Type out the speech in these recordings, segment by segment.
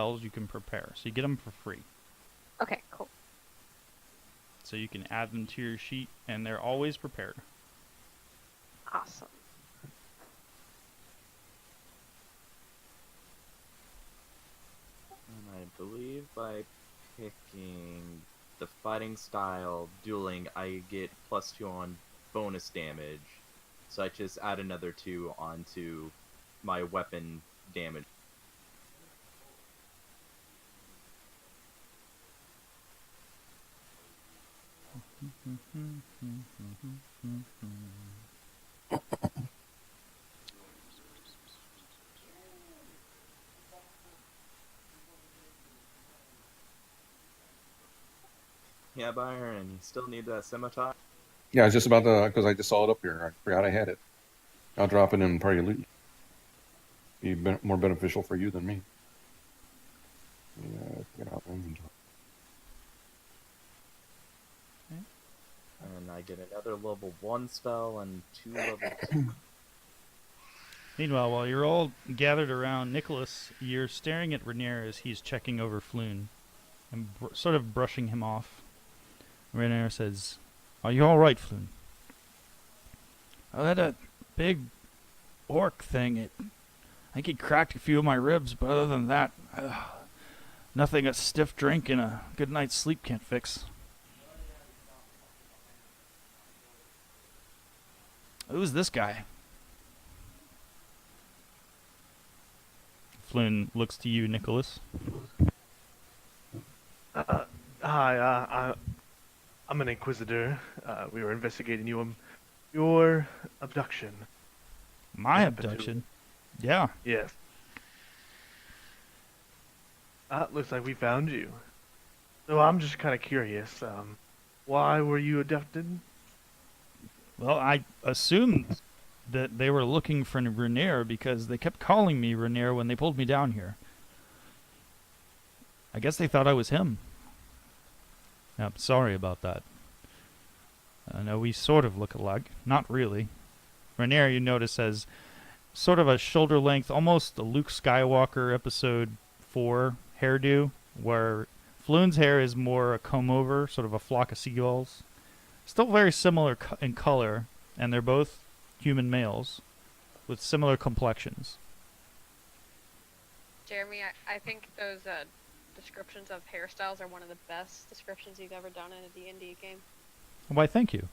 spells you can prepare. So you get them for free. Okay, cool. So you can add them to your sheet, and they're always prepared. Awesome. And I believe by picking the fighting style dueling, I get +2 on bonus damage. So I just add another 2 onto my weapon damage. Yeah, Byron, you still need that scimitar? Yeah, I was just about to, because I just saw it up here. I forgot I had it. I'll drop it in part of your loot. Be more beneficial for you than me. Yeah, get out of inventory. And I get another level 1 spell and 2 level 2. Meanwhile, while you're all gathered around Nicholas, you're staring at Rainier as he's checking over Floon and sort of brushing him off. Rainier says, "Are you all right, Floon?" "Oh, that big orc thing, I think he cracked a few of my ribs, but other than that, nothing a stiff drink and a good night's sleep can't fix." "Who's this guy?" Floon looks to you, Nicholas. Hi, I'm an inquisitor. We were investigating your abduction. My abduction? Yeah. Yes. Looks like we found you. So I'm just kind of curious. Why were you abducted? Well, I assumed that they were looking for Rainier because they kept calling me Rainier when they pulled me down here. I guess they thought I was him. Yep, sorry about that. I know we sort of look alike. Not really. Rainier, you notice, has sort of a shoulder length, almost a Luke Skywalker episode 4 hairdo, where Floon's hair is more a comb over, sort of a flock of seagulls. Still very similar in color, and they're both human males with similar complexions. Jeremy, I think those descriptions of hairstyles are one of the best descriptions you've ever done in a D&D game. Why, thank you.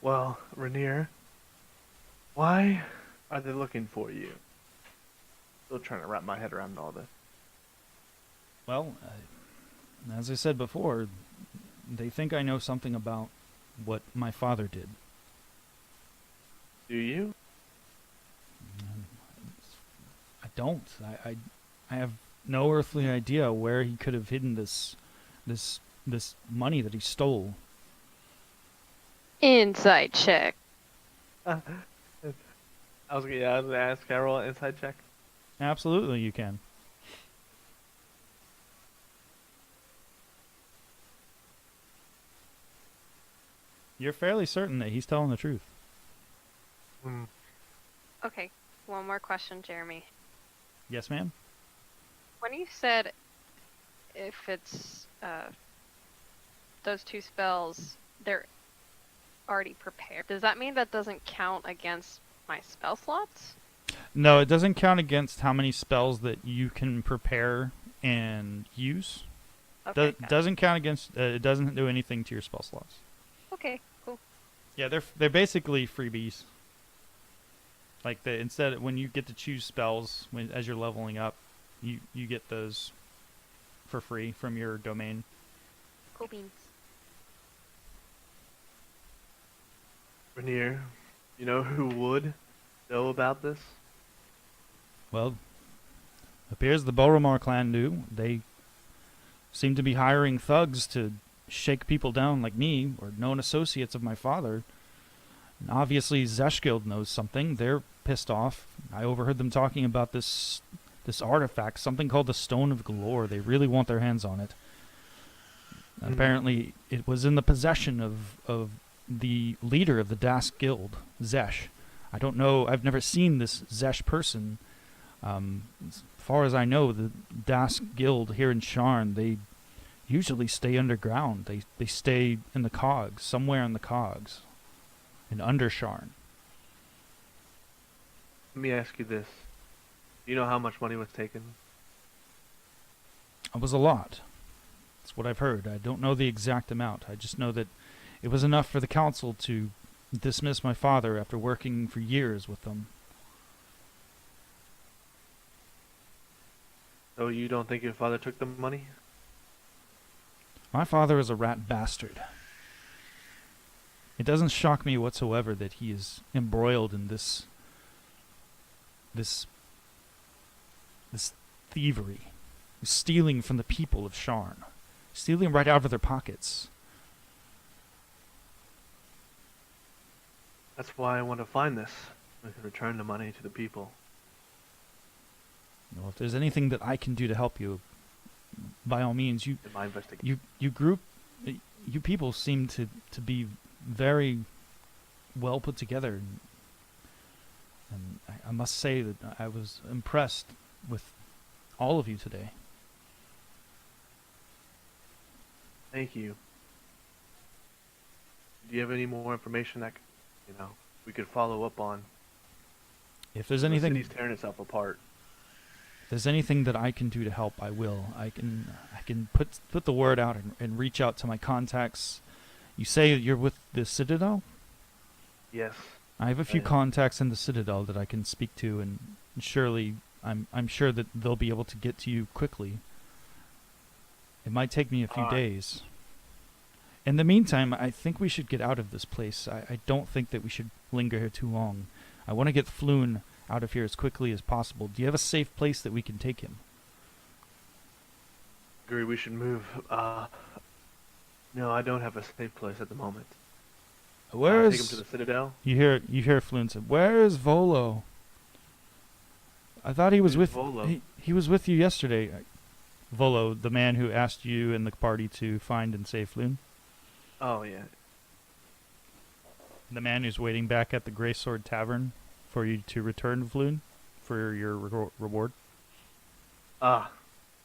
Well, Rainier, why are they looking for you? Still trying to wrap my head around all this. Well, as I said before, they think I know something about what my father did. Do you? I don't. I have no earthly idea where he could have hidden this money that he stole. Insight check. I was gonna ask Carol an inside check. Absolutely, you can. You're fairly certain that he's telling the truth. Okay, one more question, Jeremy. Yes, ma'am? When you said if it's those 2 spells, they're already prepared, does that mean that doesn't count against my spell slots? No, it doesn't count against how many spells that you can prepare and use. Okay, Doesn't count against. It doesn't do anything to your spell slots. okay, cool. Yeah, they're basically freebies. Like instead, when you get to choose spells as you're leveling up, you get those for free from your domain. Cool beans. Rainier, you know who would know about this? Well, appears the Boromar clan do. They seem to be hiring thugs to shake people down like me, or known associates of my father. And obviously, Zeshguild knows something. They're pissed off. I overheard them talking about this artifact, something called the Stone of Galore. They really want their hands on it. Apparently, it was in the possession of the leader of the Das Guild, Zesh. I don't know. I've never seen this Zesh person, As far as I know, the Dask Guild here in Sharn, they usually stay underground. They stay in the cogs, somewhere in the cogs, in under Sharn. Let me ask you this. Do you know how much money was taken? It was a lot. That's what I've heard. I don't know the exact amount. I just know that it was enough for the council to dismiss my father after working for years with them. So you don't think your father took the money? My father is a rat bastard. It doesn't shock me whatsoever that he is embroiled in this thievery, stealing from the people of Sharn, stealing right out of their pockets. That's why I want to find this. We can return the money to the people. Well, if there's anything that I can do to help you, by all means, In my investigation. you people seem to be very well put together, and I must say that I was impressed with all of you today. Thank you. Do you have any more information that, we could follow up on? If there's The anything, city's tearing itself apart. if there's anything that I can do to help, I will. I can put the word out and reach out to my contacts. You say you're with the Citadel? Yes. I have a few Yeah. contacts in the Citadel that I can speak to, and surely I'm sure that they'll be able to get to you quickly. It might take me a few days. In the meantime, I think we should get out of this place. I don't think that we should linger here too long. I want to get Floon out of here as quickly as possible. Do you have a safe place that we can take him? Agree we should move. No, I don't have a safe place at the moment. Where Take him to is... the Citadel. You hear Floon say, "Where is Volo? I thought he was Who's with... Volo? He was with you yesterday." Volo, the man who asked you and the party to find and save Floon. Oh, yeah. The man who's waiting back at the Grey Sword Tavern for you to return Floon for your reward.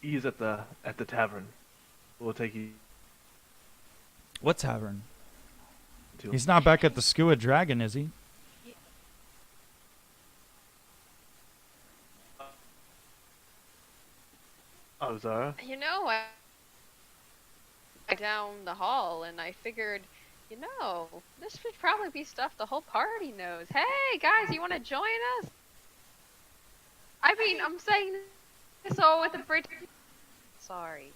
He's at the tavern. We'll take you What tavern? to He's not back at the Skua Dragon, is he? Oh, Zara? I down the hall and I figured, this should probably be stuff the whole party knows. Hey, guys, you want to join us? I mean, I'm saying this all with a bridge. Sorry.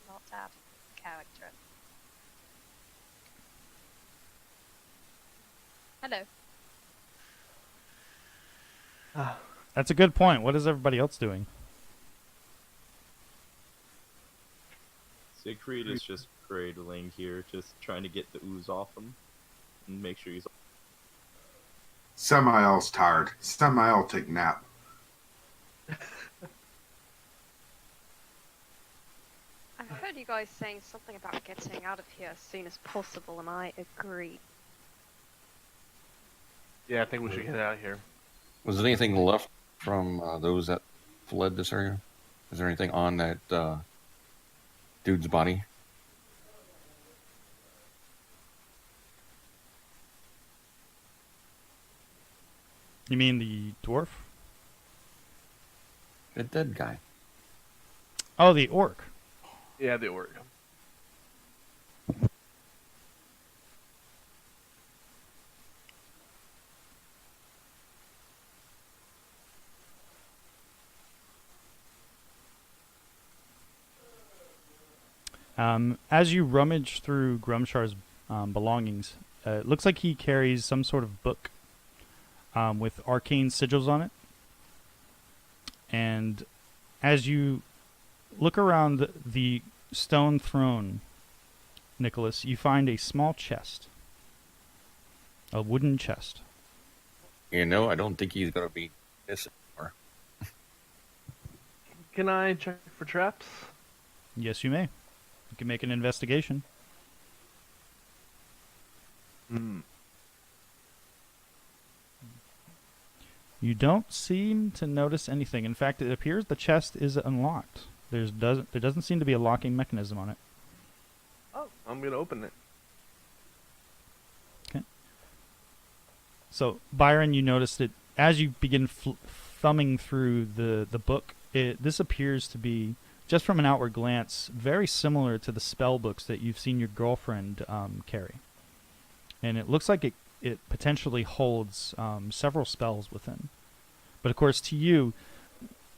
Not that character. Hello. That's a good point. What is everybody else doing? Siegfried is just cradling here, just trying to get the ooze off him and make sure he's. Semiel's tired. Semiel take nap. I heard you guys saying something about getting out of here as soon as possible, and I agree. Yeah, I think we should get out of here. Was there anything left from those that fled this area? Is there anything on that dude's body? You mean the dwarf? The dead guy. Oh, the orc. Yeah, the orc. As you rummage through Grumshar's belongings, it looks like he carries some sort of book with arcane sigils on it. And as you look around the stone throne, Nicholas, you find a small chest. A wooden chest. I don't think he's going to be missing anymore. Can I check for traps? Yes, you may. You can make an investigation. You don't seem to notice anything. In fact, it appears the chest is unlocked. There doesn't seem to be a locking mechanism on it. Oh, I'm gonna open it. So, Byron, you notice that as you begin thumbing through the book, this appears to be, just from an outward glance, very similar to the spell books that you've seen your girlfriend carry. And it looks like it potentially holds several spells within. But of course, to you,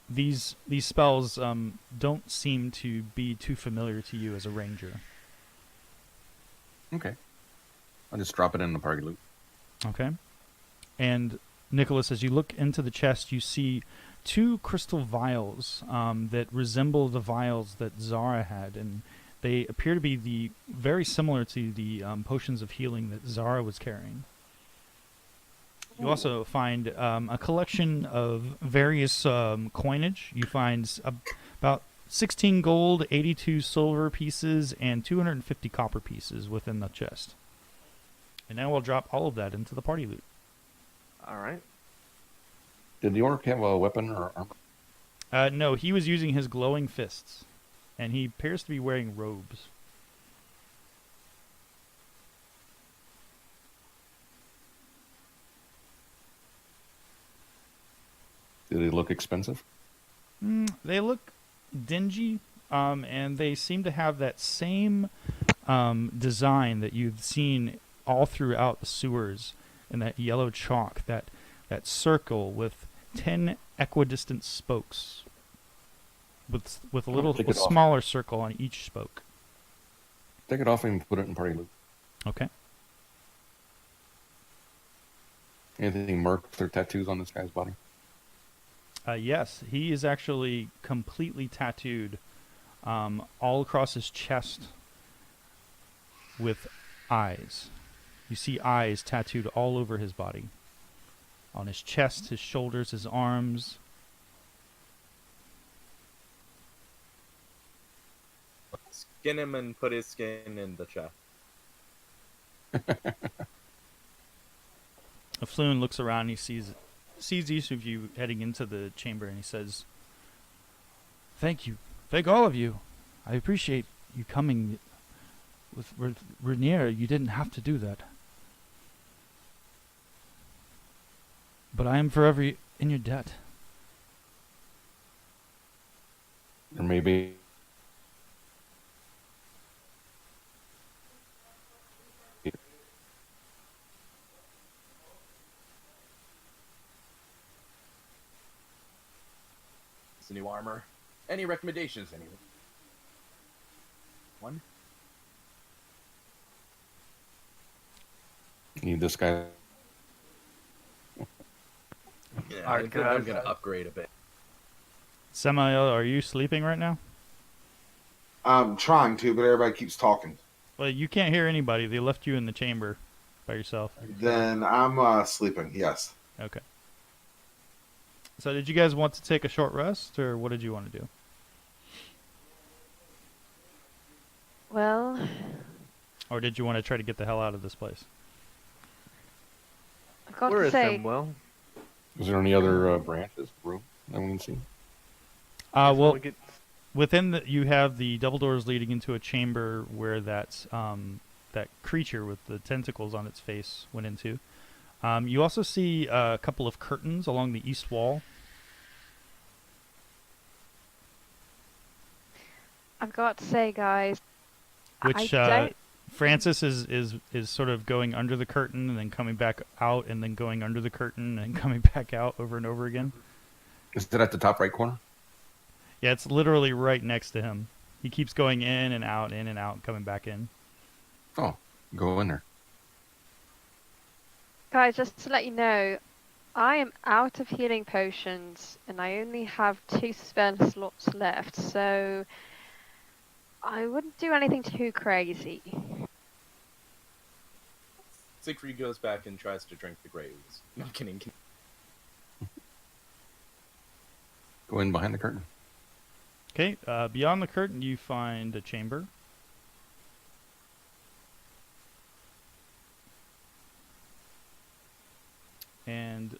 these spells don't seem to be too familiar to you as a ranger. Okay. I'll just drop it in the party loot. Okay. And Nicholas, as you look into the chest, you see 2 crystal vials that resemble the vials that Zara had, and they appear to be very similar to the potions of healing that Zara was carrying. You also find a collection of various coinage. You find about 16 gold, 82 silver pieces, and 250 copper pieces within the chest. And now we'll drop all of that into the party loot. All right. Did the orc have a weapon or armor? No, he was using his glowing fists, and he appears to be wearing robes. Did they look expensive? They look dingy, and they seem to have that same design that you've seen all throughout the sewers, and that yellow chalk, that circle with 10 equidistant spokes, with a smaller circle on each spoke. Take it off and put it in party loot. Okay. Anything marks or tattoos on this guy's body? Yes, he is actually completely tattooed all across his chest with eyes. You see eyes tattooed all over his body. On his chest, his shoulders, his arms. Skin him and put his skin in the chest. Floon looks around and he sees each of you heading into the chamber, and he says, "Thank you. Thank all of you. I appreciate you coming. With Rainier, you didn't have to do that. But I am forever in your debt." Or maybe It's a new armor. Any recommendations, anyone? One? need this guy. Yeah, Alright, I think I'm gonna upgrade a bit. Samael, are you sleeping right now? I'm trying to, but everybody keeps talking. Well, you can't hear anybody. They left you in the chamber by yourself. Then I'm sleeping. Yes. Okay. So did you guys want to take a short rest, or what did you want to do? Well, Or did you want to try to get the hell out of this place? I've got Where to is say, Samuel? Is there any other branches, room that we can see? Well, We get- within you have the double doors leading into a chamber where that creature with the tentacles on its face went into. You also see a couple of curtains along the east wall. I've got to say, guys, Which I don't. Francis is sort of going under the curtain and then coming back out and then going under the curtain and coming back out over and over again. Is it at the top right corner? Yeah, it's literally right next to him. He keeps going in and out, and coming back in. Oh, go in there. Guys, just to let you know, I am out of healing potions, and I only have 2 spell slots left, so I wouldn't do anything too crazy. Siegfried goes back and tries to drink the graves. No kidding. Go in behind the curtain. Okay, beyond the curtain you find a chamber. And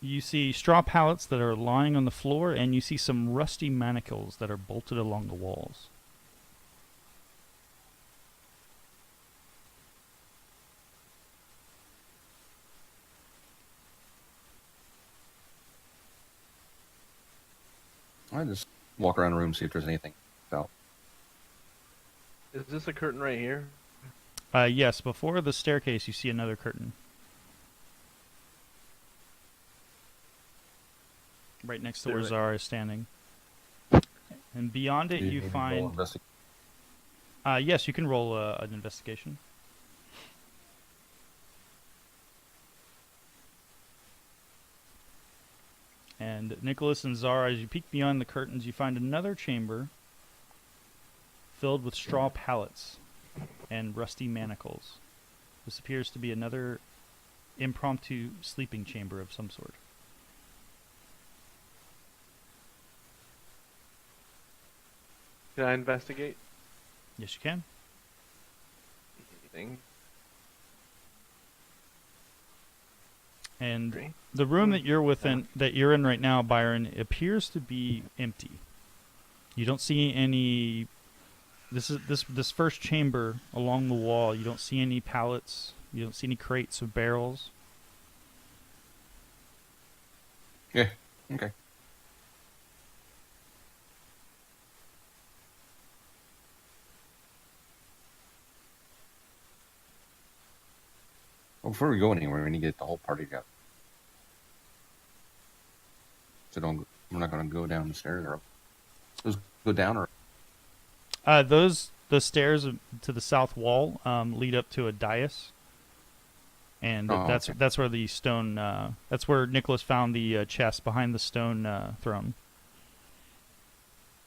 You see straw pallets that are lying on the floor, and you see some rusty manacles that are bolted along the walls. I just walk around the room, see if there's anything out. Is this a curtain right here? Yes, before the staircase, you see another curtain. Right next to where There it- Zara is standing. And beyond it, Do you need to roll find... investigate? Yes, you can roll an investigation. And Nicholas and Zara, as you peek beyond the curtains, you find another chamber filled with straw pallets and rusty manacles. This appears to be another impromptu sleeping chamber of some sort. Can I investigate? Yes, you can. Anything? And Three. the room that you're in right now, Byron, appears to be empty. You don't see any. This first chamber along the wall. You don't see any pallets. You don't see any crates or barrels. Yeah. Okay. Well, before we go anywhere, we need to get the whole party together. So we're not going to go down the stairs or up. Let's go down or. The stairs to the south wall lead up to a dais, and Okay. that's where the stone. That's where Nicholas found the chest behind the stone throne.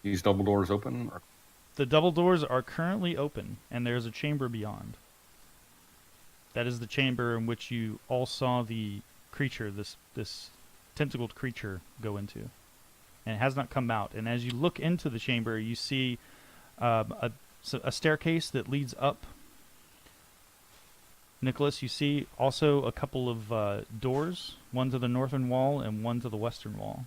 These double doors open? Or... The double doors are currently open, and there's a chamber beyond. That is the chamber in which you all saw the creature, this tentacled creature, go into, and it has not come out. And as you look into the chamber, you see a staircase that leads up. Nicholas, you see also a couple of doors, one to the northern wall and one to the western wall.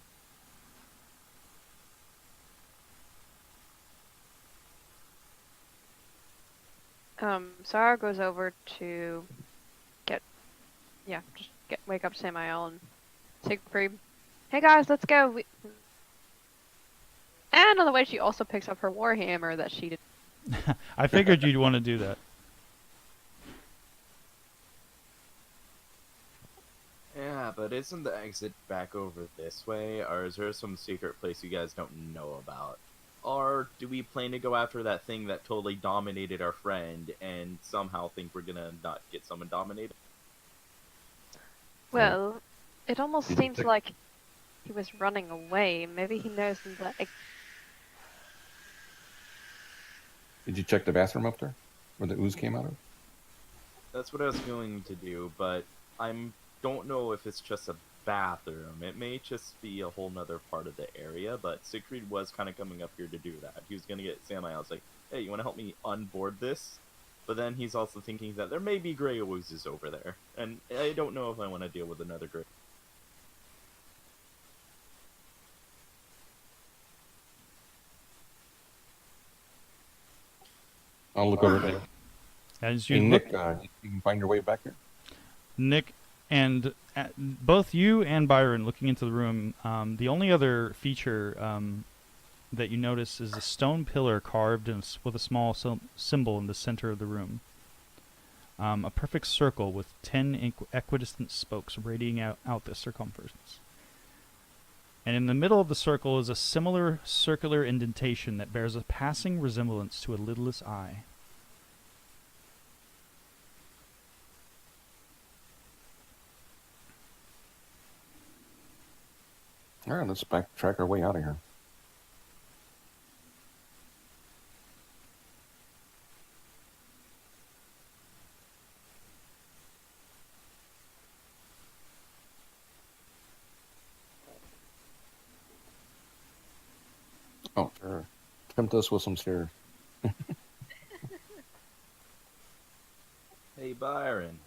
Sarah goes over to wake up Samael and Siegfried. Hey guys, let's go. And on the way, she also picks up her warhammer that she did. I figured you'd want to do that. Yeah, but isn't the exit back over this way, or is there some secret place you guys don't know about? Or do we plan to go after that thing that totally dominated our friend and somehow think we're gonna not get someone dominated? Well, it almost Did you seems pick- like he was running away. Maybe he knows that. Did you check the bathroom up there? Where the ooze came out of? That's what I was going to do, but don't know if it's just a bathroom. It may just be a whole nother part of the area, but Siegfried was kind of coming up here to do that. He was going to get Samael. I was like, hey, you want to help me unboard this? But then he's also thinking that there may be gray oozes over there, and I don't know if I want to deal with another gray. I'll look over there. As Hey, you look, Nick, you can find your way back here? Nick, and both you and Byron looking into the room, the only other feature that you notice is a stone pillar carved with a small symbol in the center of the room. A perfect circle with 10 equidistant spokes radiating out the circumference. And in the middle of the circle is a similar circular indentation that bears a passing resemblance to a lidless eye. All right, let's backtrack our way out of here. Oh, sure. Tempt us with some stairs. Hey Byron,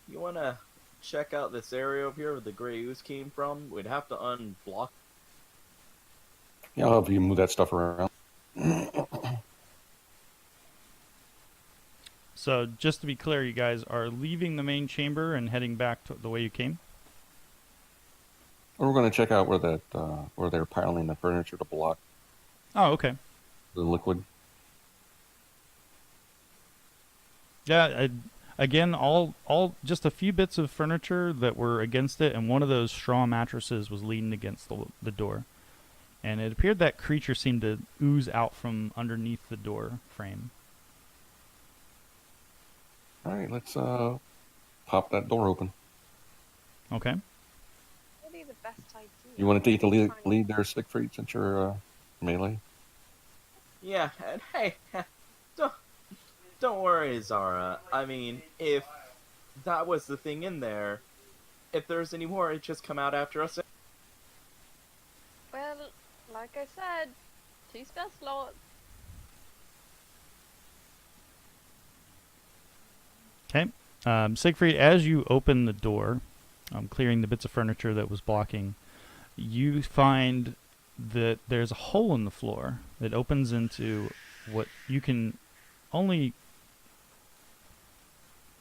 you wanna check out this area over here where the gray ooze came from. We'd have to unblock. Yeah, I'll help you move that stuff around. So just to be clear, you guys are leaving the main chamber and heading back to the way you came? We're going to check out where that where they're piling the furniture to block Oh, okay. the liquid. Yeah, again, all just a few bits of furniture that were against it, and one of those straw mattresses was leaning against the door. And it appeared that creature seemed to ooze out from underneath the door frame. All right, let's pop that door open. Okay. Really the best idea. You want to take the lead there, Siegfried, since you're melee? Yeah, and hey, don't worry, Zara. I mean, if that was the thing in there, if there's any more, it just come out after us. Well, like I said, 2 spell slots. Okay. Siegfried, as you open the door, clearing the bits of furniture that was blocking, you find that there's a hole in the floor that opens into what you can only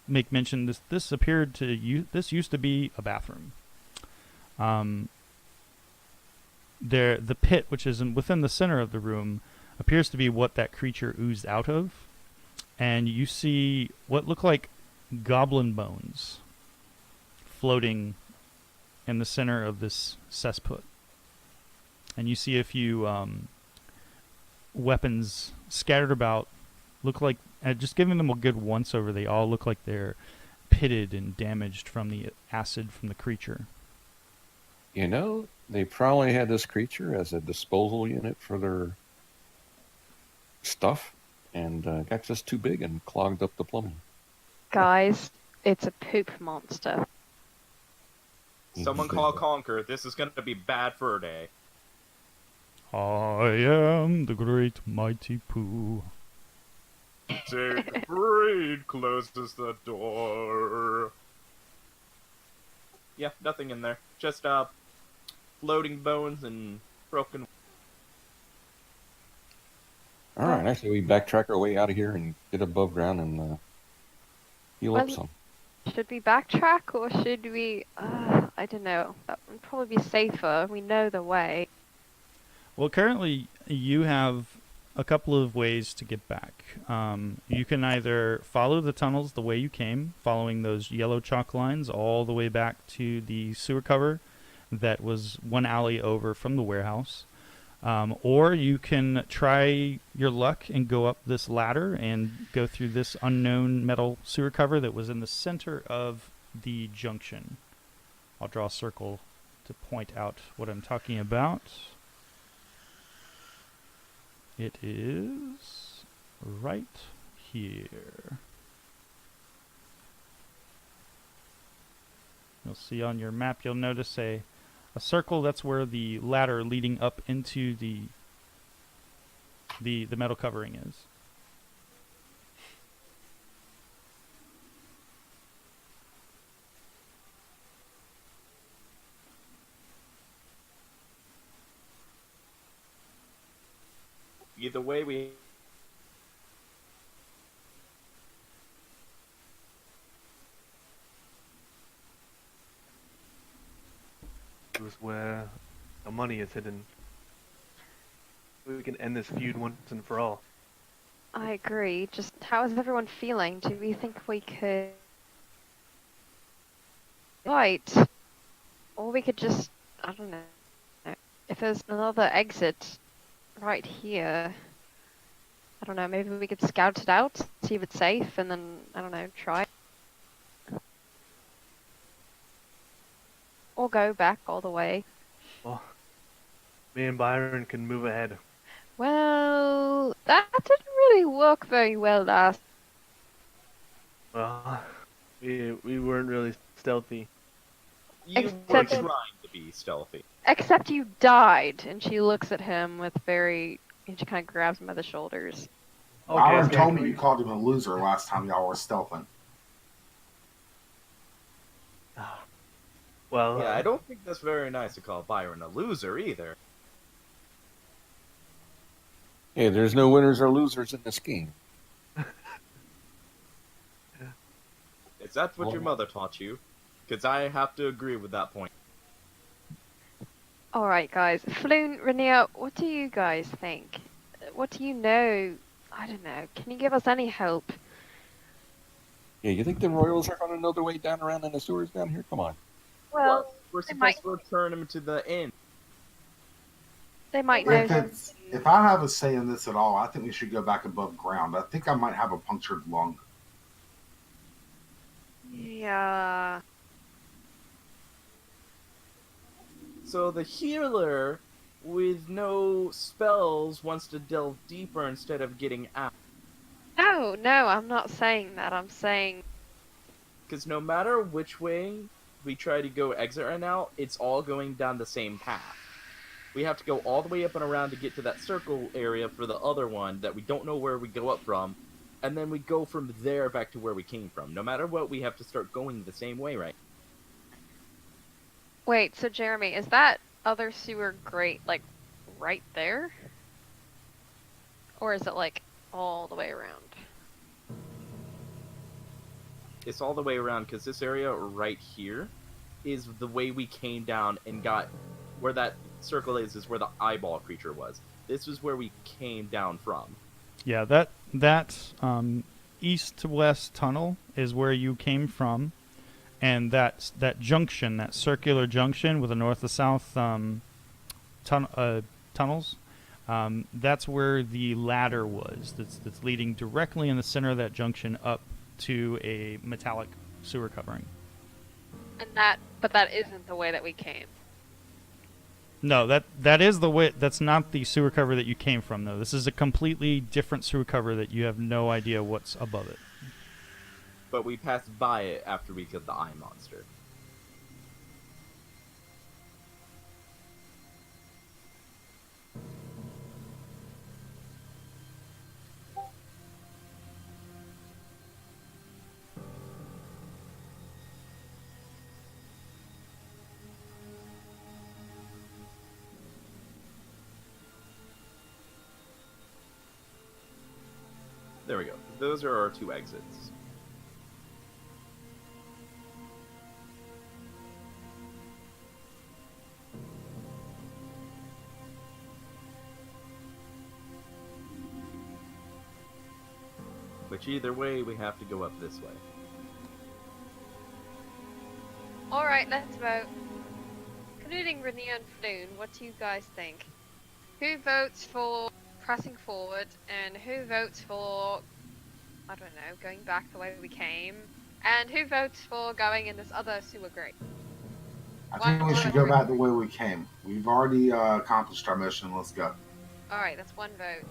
make mention. This appeared to you. This used to be a bathroom. The pit, which is within the center of the room, appears to be what that creature oozed out of, and you see what look like goblin bones floating in the center of this cesspit. And you see a few weapons scattered about. Look like, just giving them a good once over, they all look like they're pitted and damaged from the acid from the creature. You know, they probably had this creature as a disposal unit for their stuff, and got just too big and clogged up the plumbing. Guys, it's a poop monster. Someone call Conquer. This is gonna be bad for a day. I am the great mighty Pooh. Siegfried closes the door. Yeah, nothing in there. Just floating bones and broken. All right, actually, we backtrack our way out of here and get above ground and heal up Well, some. Should we backtrack or should we... I don't know. That would probably be safer. We know the way. Well, currently you have a couple of ways to get back. You can either follow the tunnels the way you came, following those yellow chalk lines all the way back to the sewer cover that was one alley over from the warehouse. Or you can try your luck and go up this ladder and go through this unknown metal sewer cover that was in the center of the junction. I'll draw a circle to point out what I'm talking about. It is right here. You'll see on your map, you'll notice a circle. That's where the ladder leading up into the metal covering is. Either way, we. It was where the money is hidden. We can end this feud once and for all. I agree. Just how is everyone feeling? Do we think we could fight? Or we could just, I don't know. If there's another exit right here, I don't know, maybe we could scout it out, see if it's safe, and then, I don't know, try. Or go back all the way. Well, me and Byron can move ahead. Well, that didn't really work very well last. Well, we weren't really stealthy. You were Except- trying to be stealthy. Except you died, and she looks at him with very... And she kind of grabs him by the shoulders. Byron told me you called him a loser last time y'all were stealthing. Well, Yeah, I don't think that's very nice to call Byron a loser either. Hey, there's no winners or losers in this game. Is that what your mother taught you? Because I have to agree with that point. Alright, guys. Floon, Rainier, what do you guys think? What do you know? I don't know. Can you give us any help? Yeah, you think the Royals are going to know their way down around in the sewers down here? Come on. Well, We're they supposed might, to return him to the inn. they might know If I have a say in this at all, I think we should go back above ground. I think I might have a punctured lung. Yeah. So the healer with no spells wants to delve deeper instead of getting out. No, no, I'm not saying that. I'm saying Because no matter which way we try to go exit right now, it's all going down the same path. We have to go all the way up and around to get to that circle area for the other one that we don't know where we go up from, and then we go from there back to where we came from. No matter what, we have to start going the same way, right? wait, so Jeremy, is that other sewer grate like right there? Or is it like all the way around? It's all the way around, because this area right here is the way we came down and got where that circle is where the eyeball creature was. This is where we came down from. Yeah, that east to west tunnel is where you came from, and that junction, that circular junction with the north to south tunnels, that's where the ladder was. That's leading directly in the center of that junction up to a metallic sewer covering. But that isn't the way that we came. No, that is the way. That's not the sewer cover that you came from, though. This is a completely different sewer cover that you have no idea what's above it. But we passed by it after we killed the eye monster. There we go. Those are our two exits. Which either way, we have to go up this way. Alright, let's vote. Including Rainier and Floon, what do you guys think? Who votes for pressing forward, and who votes for, I don't know, going back the way we came? And who votes for going in this other sewer grate? I think we should go back the way we came. We've already accomplished our mission. Let's go. Alright, that's one vote.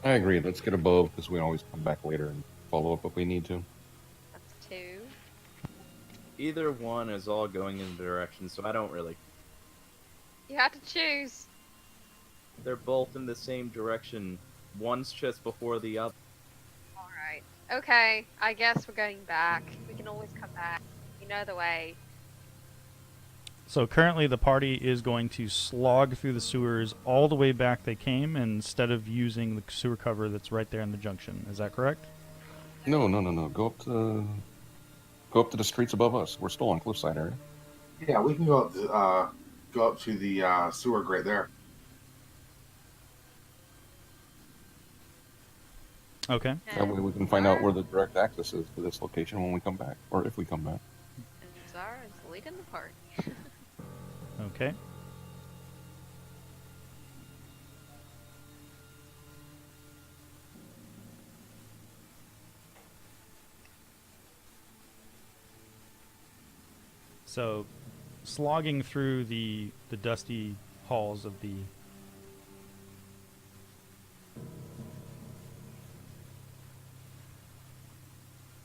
I agree. Let's get above because we always come back later and follow up if we need to. That's two. Either one is all going in the direction, so I don't really... You had to choose. They're both in the same direction. One's just before the other. Alright. Okay, I guess we're going back. We can always come back. You know the way. So currently the party is going to slog through the sewers all the way back they came instead of using the sewer cover that's right there in the junction. Is that correct? No. Go up to the streets above us. We're still on cliffside area. Yeah, we can go up to the sewer grate there. Okay. That way we can find out where the direct access is to this location when we come back, or if we come back. And Zara is leading the party. Okay. So, slogging through the dusty halls of the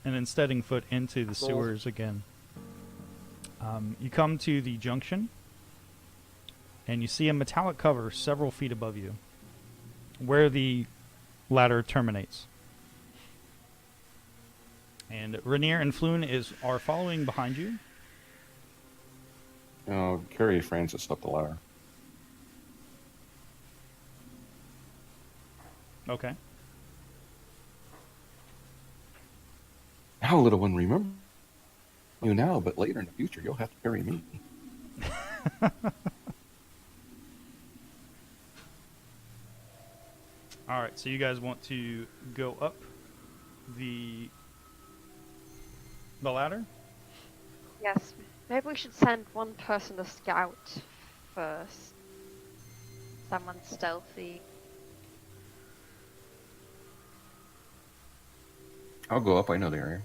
and then setting foot into the sewers again. You come to the junction, and you see a metallic cover several feet above you, where the ladder terminates. And Rainier and Floon are following behind you. Carry Francis up the ladder. Okay. Now, little one, remember you now, but later in the future, you'll have to carry me. All right, so you guys want to go up the ladder? Yes. Maybe we should send one person to scout first. Someone stealthy. I'll go up. I know the area.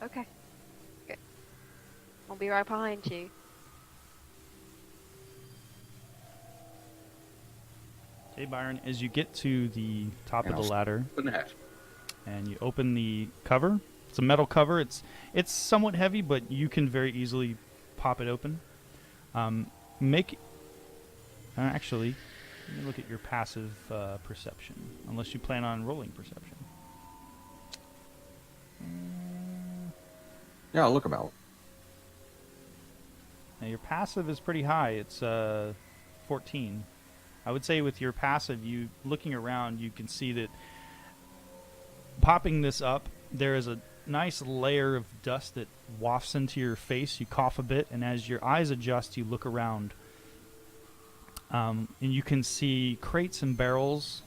Okay. Good. I'll be right behind you. Okay, Byron, as you get to the top And of the I'll ladder Open the hatch. and you open the cover, it's a metal cover. It's somewhat heavy, but you can very easily pop it open. Actually, let me look at your passive perception, unless you plan on rolling perception. Yeah, I'll look about. Now your passive is pretty high. It's 14. I would say with your passive, you looking around, you can see that popping this up, there is a nice layer of dust that wafts into your face. You cough a bit, and as your eyes adjust, you look around, and you can see crates and barrels,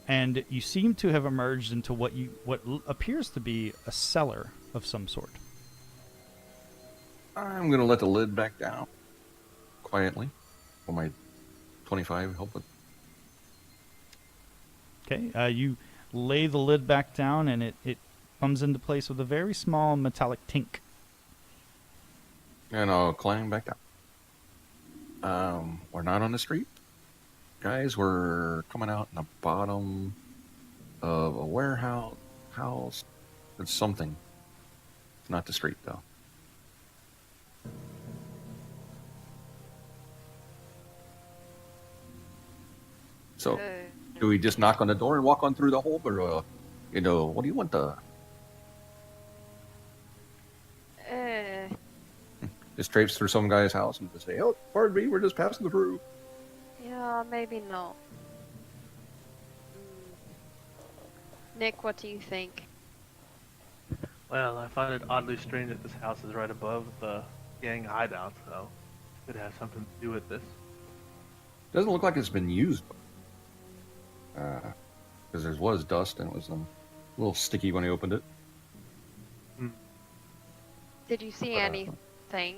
and you seem to have emerged into what appears to be a cellar of some sort. I'm going to let the lid back down quietly. Will my 25 help with? Okay, you lay the lid back down, and it comes into place with a very small metallic tink. And I'll climb back down. We're not on the street. Guys, we're coming out in the bottom of a warehouse. House. It's something. It's not the street, though. So, do we just knock on the door and walk on through the hole, or, what do you want to? Just traipse through some guy's house and just say, "Oh, pardon me, we're just passing through." Yeah, maybe not. Nick, what do you think? Well, I find it oddly strange that this house is right above the gang hideout, so it could have something to do with this. Doesn't look like it's been used, because there was dust and it was a little sticky when I opened it. Did you see anything?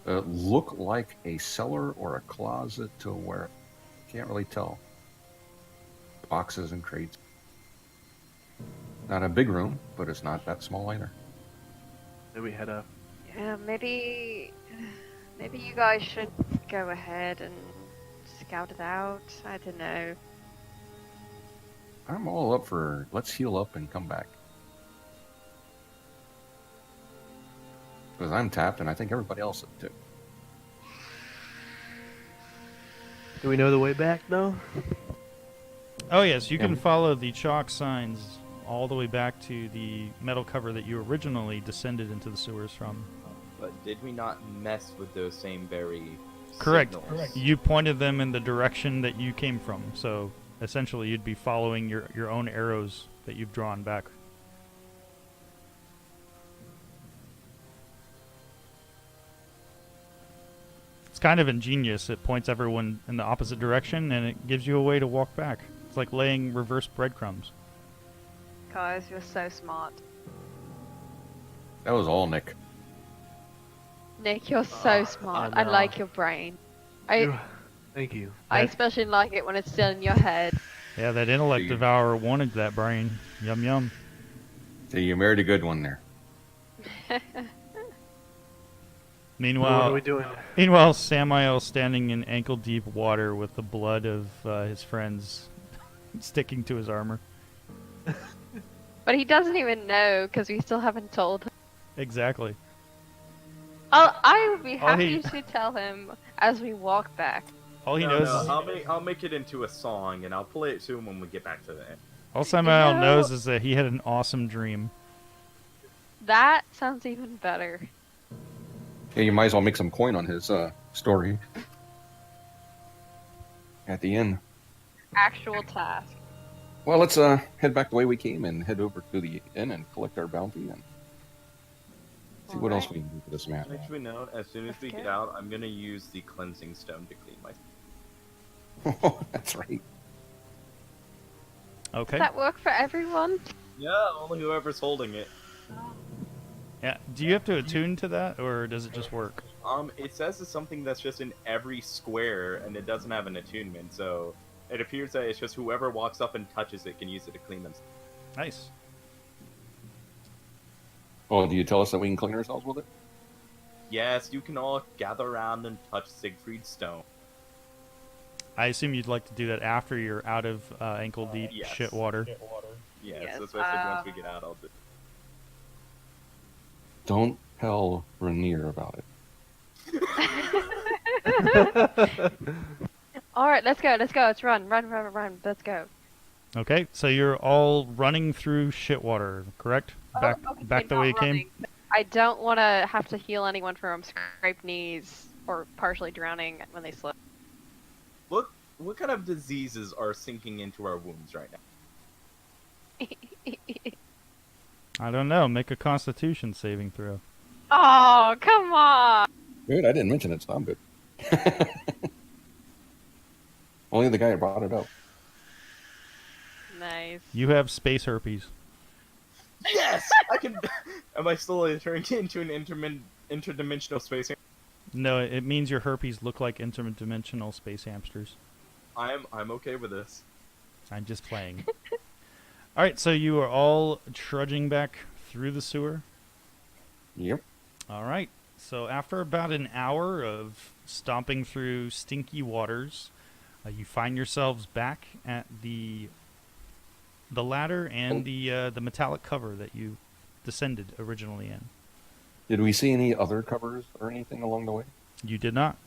Look like a cellar or a closet to where can't really tell. Boxes and crates. Not a big room, but it's not that small either. Maybe we had a Yeah, maybe you guys should go ahead and scout it out. I don't know. I'm all up for let's heal up and come back. Because I'm tapped and I think everybody else is too. Do we know the way back, though? Oh yes, you can follow the chalk signs all the way back to the metal cover that you originally descended into the sewers from. But did we not mess with those same very Correct. signals? You pointed them in the direction that you came from, so essentially you'd be following your own arrows that you've drawn back. It's kind of ingenious. It points everyone in the opposite direction, and it gives you a way to walk back. It's like laying reverse breadcrumbs. Guys, you're so smart. That was all Nick. Nick, you're so smart. I know. like your brain. I Thank you. especially like it when it's still in your head. Yeah, that intellect devourer wanted that brain. Yum yum. So you married a good one there. What are we Meanwhile, doing? Samael's standing in ankle-deep water with the blood of his friends sticking to his armor. But he doesn't even know because we still haven't told him. Exactly. I would be All happy he- to tell him as we walk back. All he No, knows no, is I'll make it into a song and I'll play it to him when we get back to that. all Samael No. knows is that he had an awesome dream. That sounds even better. Yeah, you might as well make some coin on his story at the end. Actual task. Well, let's head back the way we came and head over to the inn and collect our bounty and see what else Alright. we can do for this map. Actually, no. As soon as Let's we go. get out, I'm gonna use the cleansing stone to clean my. That's right. Okay. Does that work for everyone? Yeah, only whoever's holding it. Yeah. Do you have to attune to that, or does it just work? It says it's something that's just in every square, and it doesn't have an attunement, so it appears that it's just whoever walks up and touches it can use it to clean themselves. Nice. Oh, do you tell us that we can clean ourselves with it? Yes, you can all gather around and touch Siegfried's stone. I assume you'd like to do that after you're out of ankle deep Yes. shit water. Yes, Yes, that's what I said once we get out, I'll do. Don't tell Rainier about it. Alright, let's go. Let's run. Run. Let's go. Okay, so you're all running through shit water, correct? Back back the way you came? I don't want to have to heal anyone from scraped knees or partially drowning when they slip. What kind of diseases are sinking into our wounds right now? I don't know. Make a constitution saving throw. Oh, come on! Good, I didn't mention it, so I'm good. Only the guy that brought it up. Nice. You have space herpes. Yes! I can. Am I slowly turning into an interdimensional space? No, it means your herpes look like interdimensional space hamsters. I'm okay with this. I'm just playing. Alright, so you are all trudging back through the sewer. Yep. Alright, so after about an hour of stomping through stinky waters, you find yourselves back at the ladder and the metallic cover that you descended originally in. Did we see any other covers or anything along the way? You did not.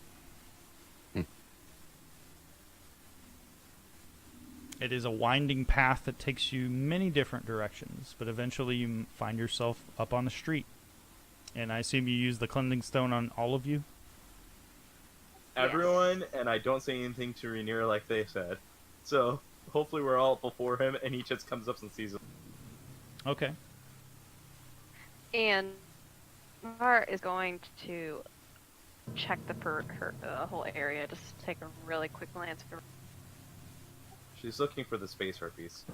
It is a winding path that takes you many different directions, but eventually you find yourself up on the street. And I assume you use the cleansing stone on all of you? Yes. Everyone, and I don't say anything to Rainier like they said. So, hopefully we're all before him, and he just comes up and sees him. Okay. And Mar is going to check the whole area, just take a really quick glance for. She's looking for the space herpes.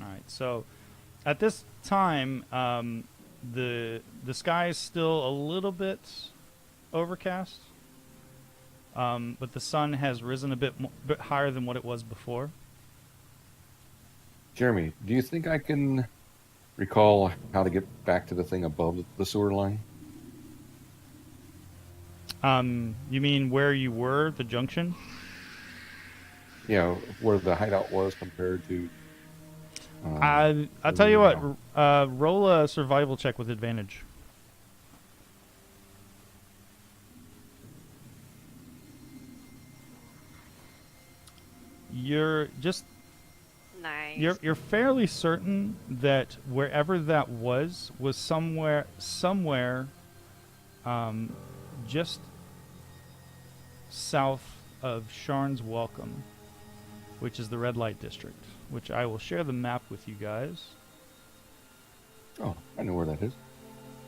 Alright, so at this time, the sky is still a little bit overcast, but the sun has risen a bit higher than what it was before. Jeremy, do you think I can recall how to get back to the thing above the sewer line? You mean where you were, the junction? Yeah, where the hideout was compared to... I'll tell you what, roll a survival check with advantage. You're just Nice. you're fairly certain that wherever that was somewhere just south of Sharn's Welcome, which is the red light district, which I will share the map with you guys. Oh, I know where that is.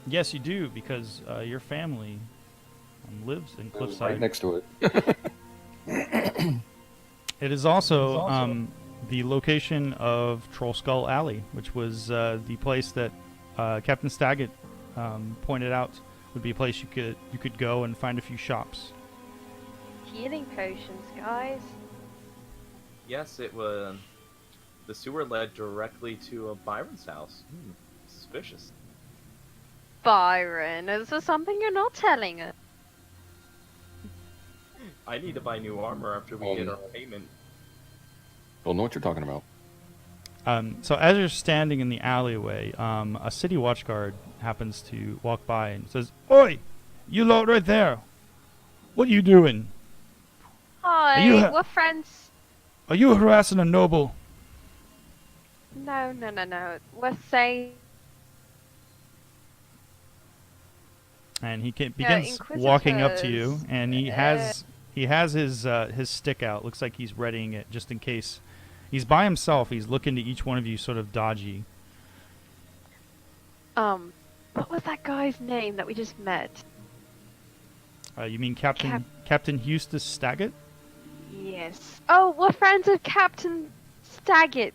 Yes, you do, because your family lives in Cliffside. Right next to it. It is also the location of Troll Skull Alley, which was the place that Captain Staggett pointed out would be a place you could go and find a few shops. Healing potions, guys. Yes, it was. The sewer led directly to Byron's house. Suspicious. Byron, is there something you're not telling us? I need to buy new armor after we get our payment. Don't know what you're talking about. So as you're standing in the alleyway, a city watchguard happens to walk by and says, "Oi, you lot right there! What are you doing? Hi, you we're friends. Are you harassing a noble?" No. We're saying And he begins walking up to you, and he has his stick out. Looks like he's readying it just in case. He's by himself. He's looking to each one of you sort of dodgy. What was that guy's name that we just met? You mean Captain Eustace Staggett? Yes. Oh, we're friends of Captain Staggett.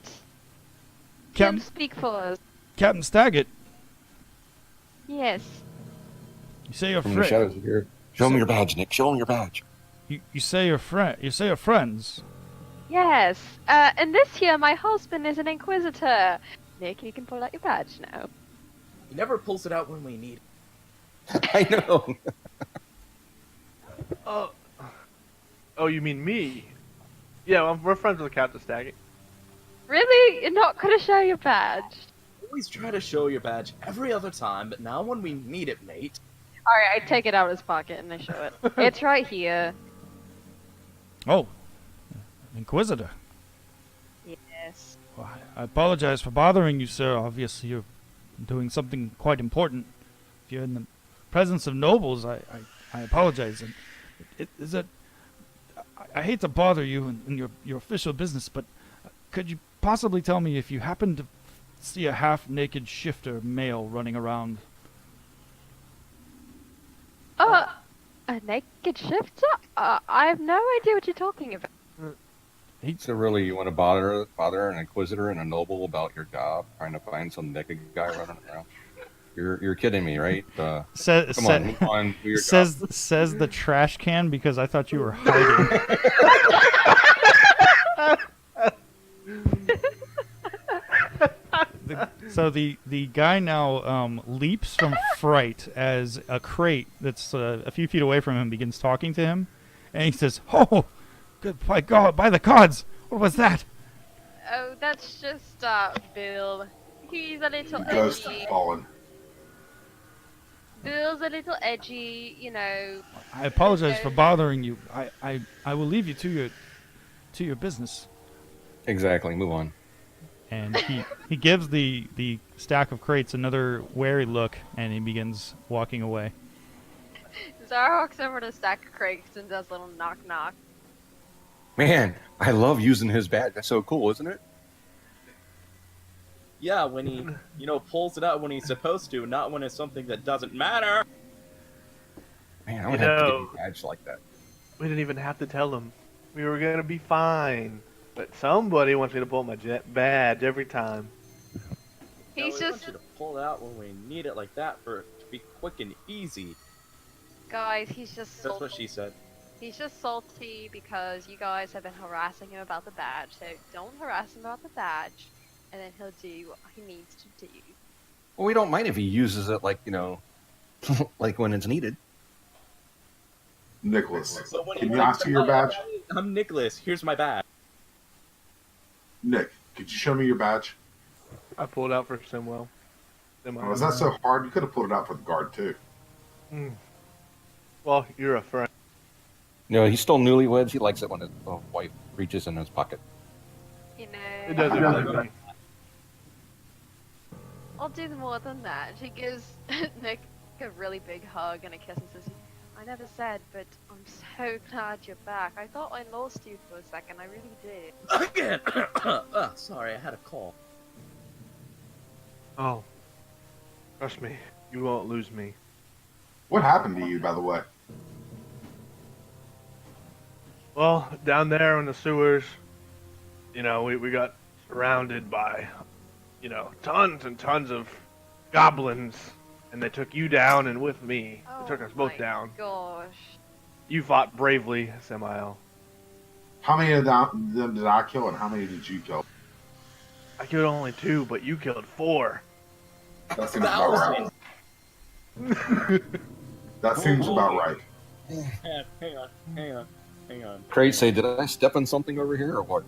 Can speak for us. Captain Staggett? Yes. You say you're From the shadows here. Show me your badge, Nick. Show me your badge. You say you're You say you're friends. Yes. And this here, my husband is an Inquisitor. Nick, you can pull out your badge now. He never pulls it out when we need it. I know. Oh, you mean me? Yeah, well, we're friends with Captain Staggett. Really? You're not gonna show your badge? Always try to show your badge every other time, but now when we need it, mate. Alright, I take it out of his pocket and I show it. It's right here. Oh, Inquisitor. Yes. Well, I apologize for bothering you, sir. Obviously, you're doing something quite important. If you're in the presence of nobles, I apologize. And I hate to bother you in your official business, but could you possibly tell me if you happen to see a half-naked shifter male running around? A naked shifter? I have no idea what you're talking about. So really, you want to bother an Inquisitor and a noble about your job, trying to find some naked guy running around? You're kidding me, right? Come on, move on. Do your job. Says the trash can because I thought you were hiding. So the guy now leaps from fright as a crate that's a few feet away from him begins talking to him, and he says, "Oh, good by God, by the gods! What was that?" Oh, that's just Bill. He's a little Ghost edgy. fallen. Bill's a little edgy, you know. I apologize for bothering you. I will leave you to your business. Exactly. Move on. And he gives the stack of crates another wary look, and he begins walking away. Zara walks over to a stack of crates and does a little knock knock. Man, I love using his badge. That's so cool, isn't it? Yeah, when he, pulls it out when he's supposed to, not when it's something that doesn't matter. Man, I would have to get a badge like that. We didn't even have to tell him. We were gonna be fine. But somebody wants me to pull my badge every time. He's I want you to pull it out when we need it like that for it to be quick and easy. Guys, he's just salty. That's what she said. He's just salty because you guys have been harassing him about the badge. So don't harass him about the badge, and then he'll do what he needs to do. Well, we don't mind if he uses it like, like when it's needed. Nicholas, So when can he you not see your badge? I'm Nicholas. Here's my badge. Nick, could you show me your badge? I pulled out for Simwell. Oh, is that so hard? You could have pulled it out for the guard, too. Well, you're a friend. He's still newlyweds. He likes it when his wife reaches in his pocket. You know. It doesn't really me. I'll do more than that. She gives Nick a really big hug and a kiss and says, "I never said, but I'm so glad you're back. I thought I lost you for a second. I really did." Again. Sorry, I had a call. Oh. Trust me, you won't lose me. What happened to you, by the way? Well, down there in the sewers, we got surrounded by, tons and tons of goblins. And they took you down, and with me, they took us both down. Gosh. You fought bravely, Samael. How many of them did I kill, and how many did you kill? I killed only 2, but you killed 4. That seems about right. That seems about right. Hang on. Crate say, did I step in something over here or what?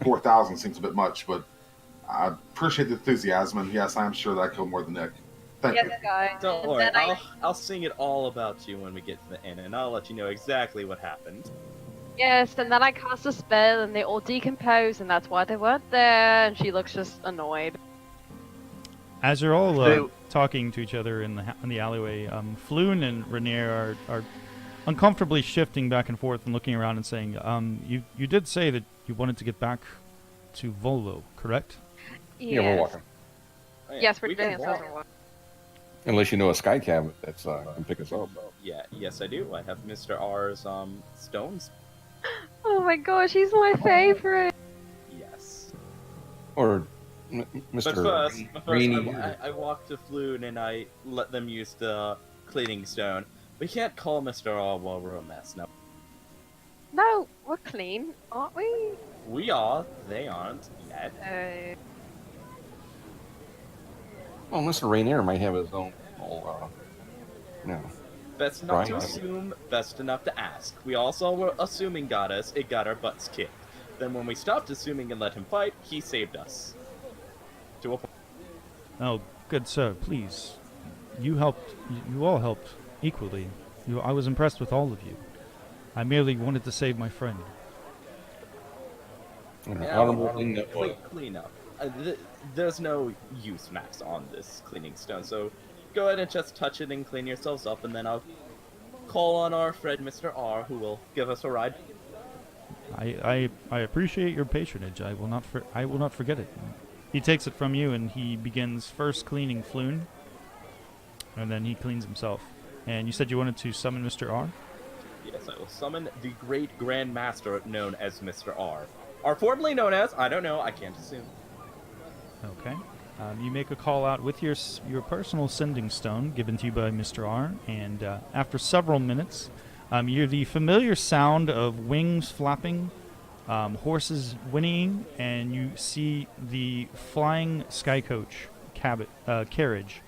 4,000 seems a bit much, but I appreciate the enthusiasm, and yes, I'm sure that I killed more than Nick. Thank you. Guys. Don't And worry, then I'll sing it all about you when we get to the end, and I'll let you know exactly what happened. Yes, and then I cast a spell and they all decompose, and that's why they weren't there. And she looks just annoyed. As you're all They- talking to each other in the alleyway, Floon and Rainier are uncomfortably shifting back and forth and looking around and saying, you did say that you wanted to get back to Volo, correct? Yeah, we're walking. Oh, yeah, Yes, we're we doing can it. walk. Unless you know a sky cab that's can pick us up. Yeah, yes, I do. I have Mr. R's stones. Oh my gosh, he's my favorite. Yes. Or But Mr. first Greeny. I walk to Floon and I let them use the cleaning stone. We can't call Mr. R while we're a mess. No. No, we're clean, aren't we? We are. They aren't yet. Well, Mr. Rainier might have his own little, Best not to Right. assume, best enough to ask. We also were assuming it got our butts kicked. Then when we stopped assuming and let him fight, he saved us. To a point. Oh, good sir, please. You all helped equally. I was impressed with all of you. I merely wanted to save my friend. honorable thing that was. Clean up. There's no use max on this cleaning stone, so go ahead and just touch it and clean yourselves up, and then I'll call on our friend Mr. R, who will give us a ride. I appreciate your patronage. I will not forget it. He takes it from you and he begins first cleaning Floon, and then he cleans himself. And you said you wanted to summon Mr. R? Yes, I will summon the great Grand Master known as Mr. R. Or formerly known as, I don't know, I can't assume. Okay. You make a call out with your personal sending stone given to you by Mr. R, and after several minutes, you hear the familiar sound of wings flapping, horses whinnying, and you see the flying sky coach carriage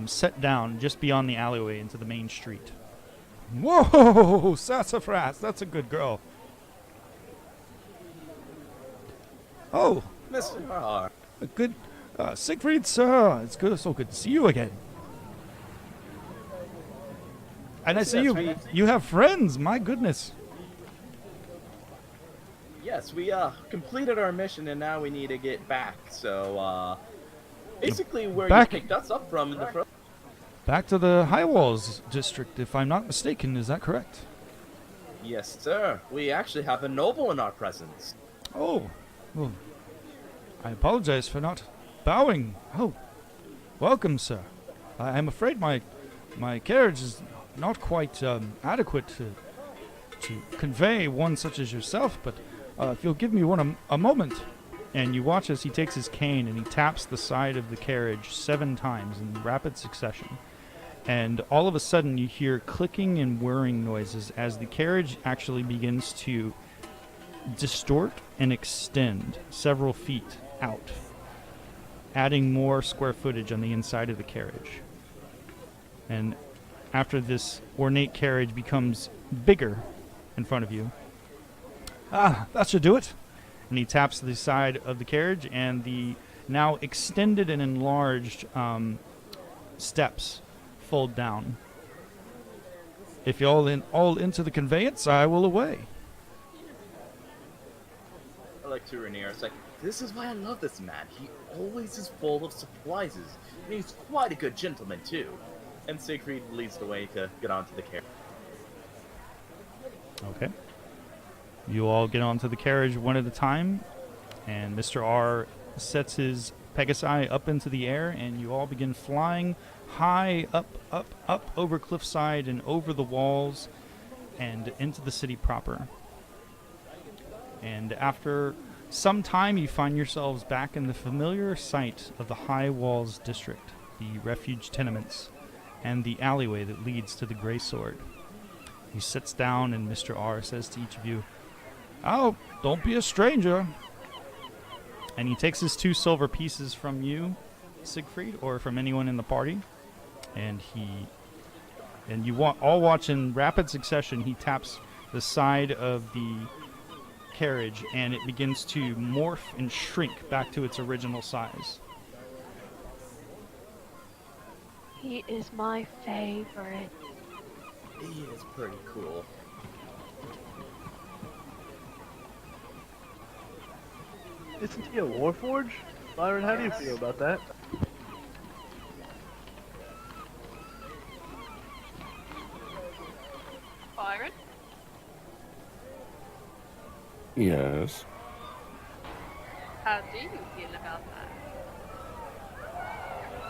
set down just beyond the alleyway into the main street. Whoa, sassafras! That's a good girl. Oh, Mr. R. a good Siegfried, sir. It's so good to see you again. And I see you have friends. My goodness. Yes, we completed our mission and now we need to get back. So basically where Back? you picked us up from in the front. Back to the High Walls district, if I'm not mistaken. Is that correct? Yes, sir. We actually have a noble in our presence. Oh, well, I apologize for not bowing. Oh, welcome, sir. I'm afraid my carriage is not quite adequate to convey one such as yourself, but if you'll give me a moment. And you watch as he takes his cane and he taps the side of the carriage 7 times in rapid succession. And all of a sudden you hear clicking and whirring noises as the carriage actually begins to distort and extend several feet out, adding more square footage on the inside of the carriage. And after this ornate carriage becomes bigger in front of you, that should do it. And he taps the side of the carriage, and the now extended and enlarged steps fold down. If you're all into the conveyance, I will away. I like to Rainier. It's like, this is why I love this man. He always is full of surprises. And he's quite a good gentleman, too. And Siegfried leads the way to get onto the carriage. Okay. You all get onto the carriage one at a time, and Mr. R sets his Pegasi up into the air, and you all begin flying high up over cliffside and over the walls and into the city proper. And after some time, you find yourselves back in the familiar site of the High Walls district, the refuge tenements, and the alleyway that leads to the Grey Sword. He sits down, and Mr. R says to each of you, "Oh, don't be a stranger." And he takes his 2 silver pieces from you, Siegfried, or from anyone in the party, and you all watch in rapid succession. He taps the side of the carriage, and it begins to morph and shrink back to its original size. He is my favorite. He is pretty cool. Isn't he a warforge? Byron, how do you feel about that? Byron? Yes. How do you feel about that?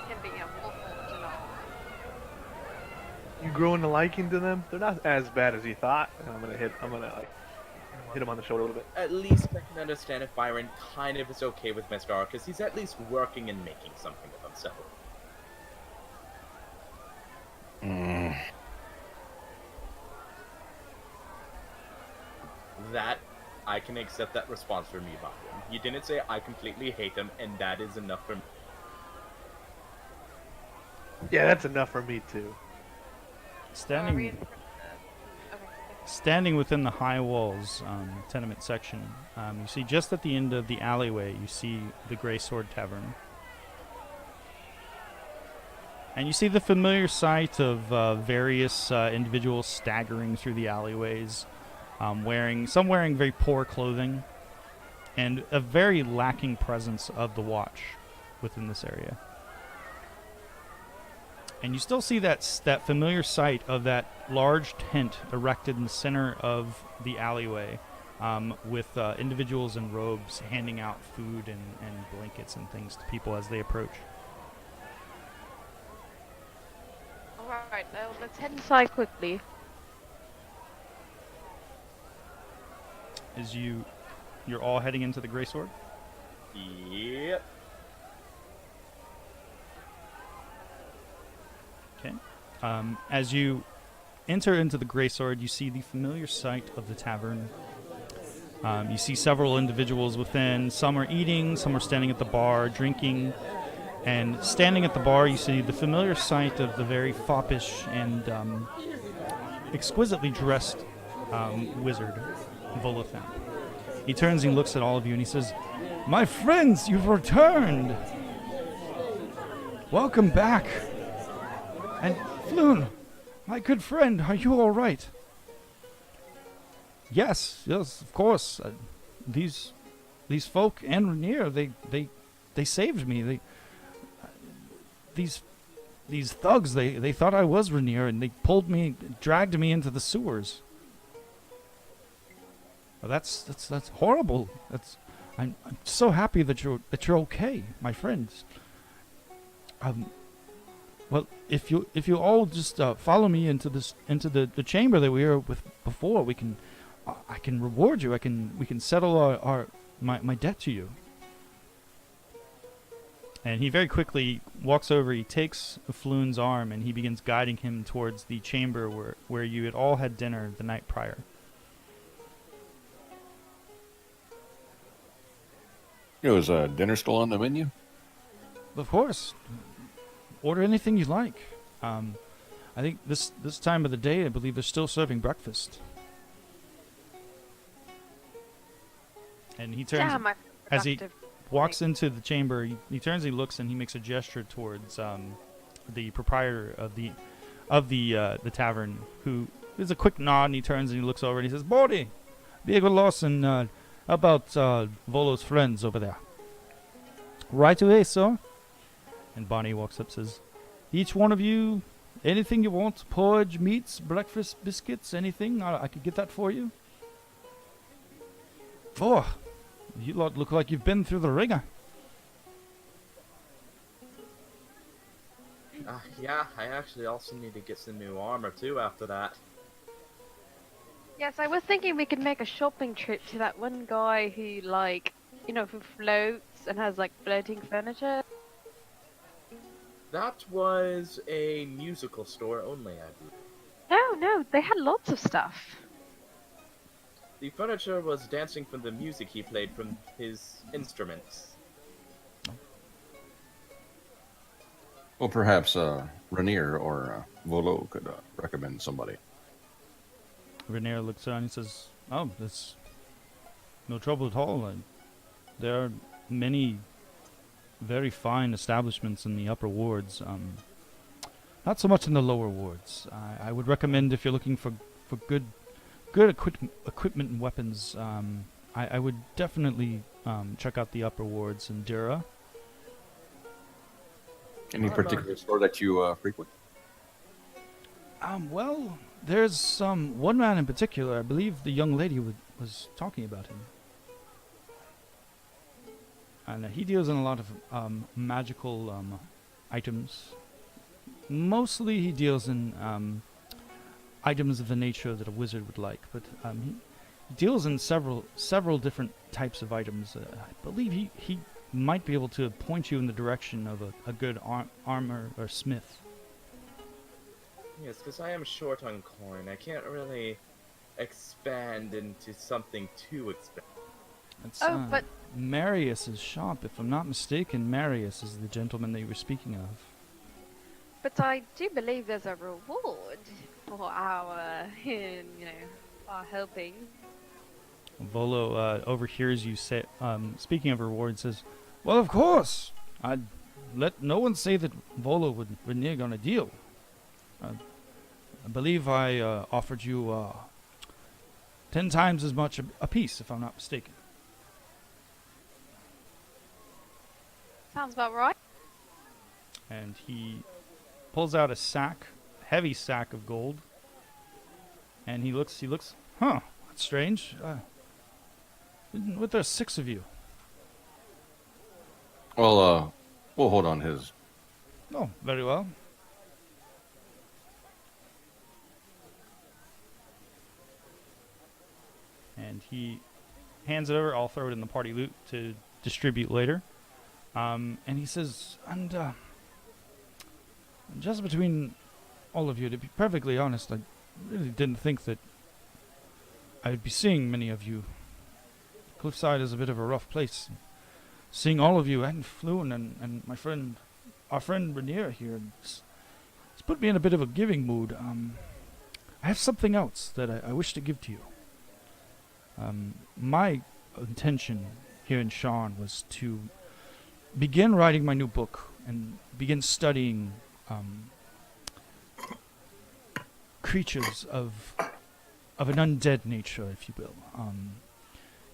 Him being a warforged and all. You growing a liking to them? They're not as bad as you thought. And I'm gonna hit him on the shoulder a little bit. At least I can understand if Byron kind of is okay with Mr. R, because he's at least working and making something of himself. That, I can accept that response from you, Byron. You didn't say I completely hate him, and that is enough for me. Yeah, that's enough for me too. Standing within the high walls, tenement section, you see just at the end of the alleyway, you see the Grey Sword Tavern. And you see the familiar sight of various individuals staggering through the alleyways, wearing very poor clothing, and a very lacking presence of the watch within this area. And you still see that familiar sight of that large tent erected in the center of the alleyway, with individuals in robes handing out food and blankets and things to people as they approach. Alright, now let's head inside quickly. As you're all heading into the Grey Sword? Yep. Okay. As you enter into the Grey Sword, you see the familiar sight of the tavern. You see several individuals within. Some are eating, some are standing at the bar, drinking. And standing at the bar, you see the familiar sight of the very foppish and exquisitely dressed wizard, Volothamp. He turns and looks at all of you and he says, "My friends, you've returned! Welcome back! And Floon, my good friend, are you all right?" Yes, of course. These folk and Rainier, they saved me. These thugs, they thought I was Rainier, and they dragged me into the sewers. Well, that's horrible. I'm so happy that you're okay, my friends. Well, if you all just follow me into the chamber that we were with before, I can reward you. We can settle my debt to you. And he very quickly walks over. He takes Floon's arm and he begins guiding him towards the chamber where you had all had dinner the night prior. Is dinner still on the menu? Of course. Order anything you like. I think this time of the day, I believe they're still serving breakfast. And he turns, as he walks into the chamber, he turns, he looks, and he makes a gesture towards the proprietor of the tavern, who gives a quick nod, and he turns and he looks over and he says, "Bordy, Diego Lawson, how about Volo's friends over there?" "Right away, sir." And Bonnie walks up and says, "Each one of you, anything you want, porridge, meats, breakfast, biscuits, anything, I could get that for you." "Oh, you lot look like you've been through the ringer." Yeah, I actually also need to get some new armor too after that. Yes, I was thinking we could make a shopping trip to that one guy who, who floats and has, floating furniture. That was a musical store only, I believe. No, they had lots of stuff. The furniture was dancing from the music he played from his instruments. Well, perhaps Rainier or Volo could recommend somebody. Rainier looks around and he says, "Oh, that's no trouble at all. There are many very fine establishments in the upper wards. Not so much in the lower wards. I would recommend, if you're looking for good equipment and weapons, I would definitely check out the upper wards in Dura. Any particular store that you frequent? Well, there's one man in particular. I believe the young lady was talking about him. And he deals in a lot of magical items. Mostly he deals in items of the nature that a wizard would like, but he deals in several different types of items. I believe he might be able to point you in the direction of a good armor or smith. Yes, because I am short on coin. I can't really expand into something too expensive. It's, but Marius's shop, if I'm not mistaken. Marius is the gentleman that you were speaking of. But I do believe there's a reward for our, our helping. Volo overhears you say, speaking of reward, says, "Well, of course. I'd let no one say that Volo would renege on a deal. I believe I offered you 10 times as much a piece, if I'm not mistaken." Sounds about right. And he pulls out a heavy sack of gold. And he looks, huh, that's strange. With there's 6 of you. Well, we'll hold on his. Oh, very well. And he hands it over. I'll throw it in the party loot to distribute later. And he says, and just between all of you, to be perfectly honest, I really didn't think that I'd be seeing many of you. Cliffside is a bit of a rough place. Seeing all of you and Fluin and our friend Rainier here, it's put me in a bit of a giving mood. I have something else that I wish to give to you. My intention here in Sean was to begin writing my new book and begin studying creatures of an undead nature, if you will.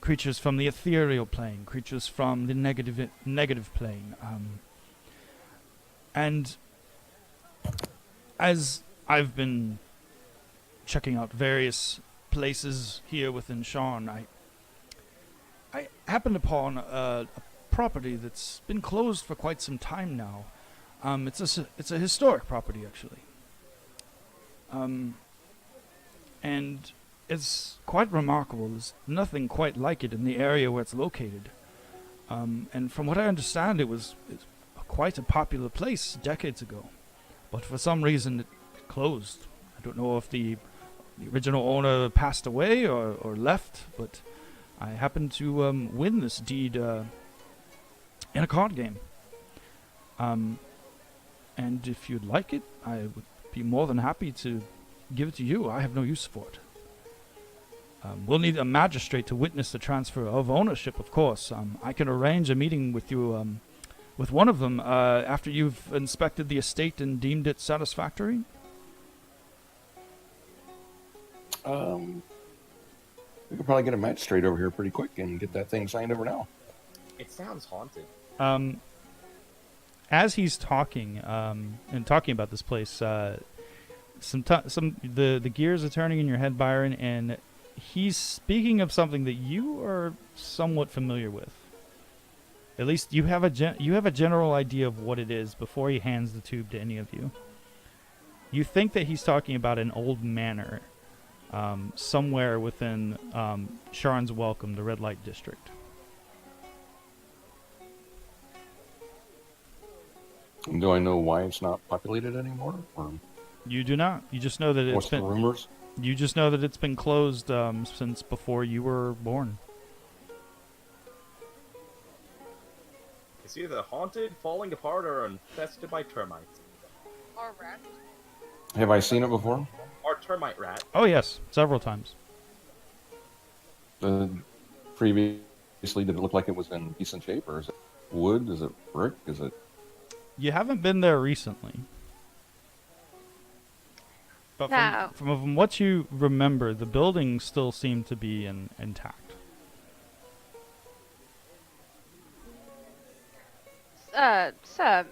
Creatures from the ethereal plane, creatures from the negative plane. And as I've been checking out various places here within Sean, I happened upon a property that's been closed for quite some time now. It's a historic property, actually. And it's quite remarkable. There's nothing quite like it in the area where it's located. And from what I understand, it's quite a popular place decades ago. But for some reason, it closed. I don't know if the original owner passed away or left, but I happened to win this deed in a card game. And if you'd like it, I would be more than happy to give it to you. I have no use for it. We'll need a magistrate to witness the transfer of ownership, of course. I can arrange a meeting with you, with one of them, after you've inspected the estate and deemed it satisfactory. We could probably get a magistrate over here pretty quick and get that thing signed over now. It sounds haunted. As he's talking, and talking about this place, the gears are turning in your head, Byron, and he's speaking of something that you are somewhat familiar with. At least you have a general idea of what it is before he hands the tube to any of you. You think that he's talking about an old manor, somewhere within Sharn's Welcome, the Red Light District. And do I know why it's not populated anymore? Or You do not. You just know that what's the rumors? You just know that it's been closed since before you were born. It's either haunted, falling apart, or infested by termites. Or rats. Have I seen it before? Or termite rat. Oh yes, several times. Previously, did it look like it was in decent shape, or is it wood? Is it brick? Is it? You haven't been there recently. But No. from what you remember, the buildings still seem to be intact. Sir,